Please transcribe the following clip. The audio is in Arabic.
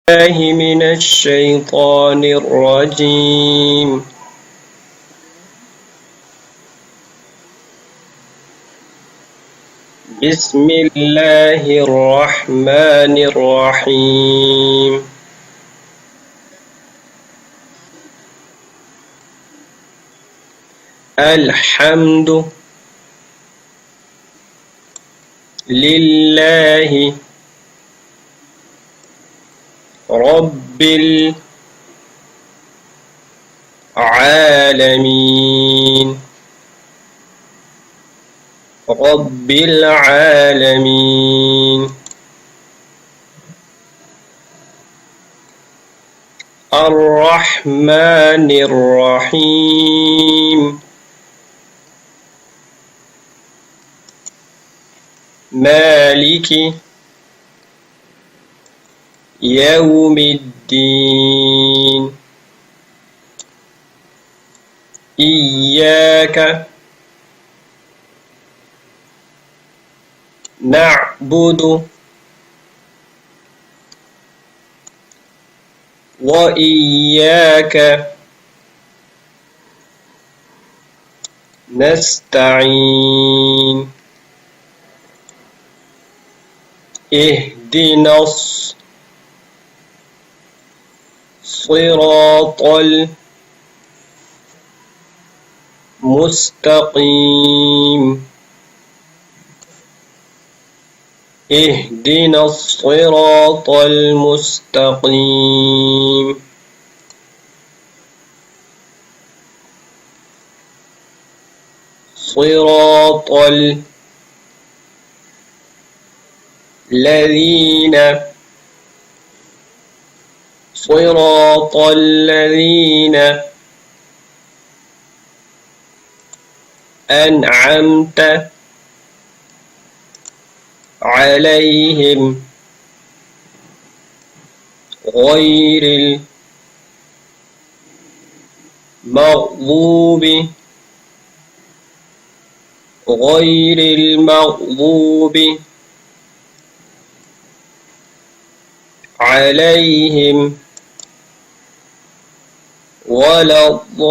الله من الشيطان الرجيم. بسم الله الرحمن الرحيم. الحمد لله رب العالمين. رب العالمين. الرحمن الرحيم. مالك يوم الدين. إياك نعبد وإياك نستعين. اهدنا الصراط المستقيم. اهدنا الصراط المستقيم. صراط الذين أنعمت عليهم غير المغضوب عليهم ولا الضالين.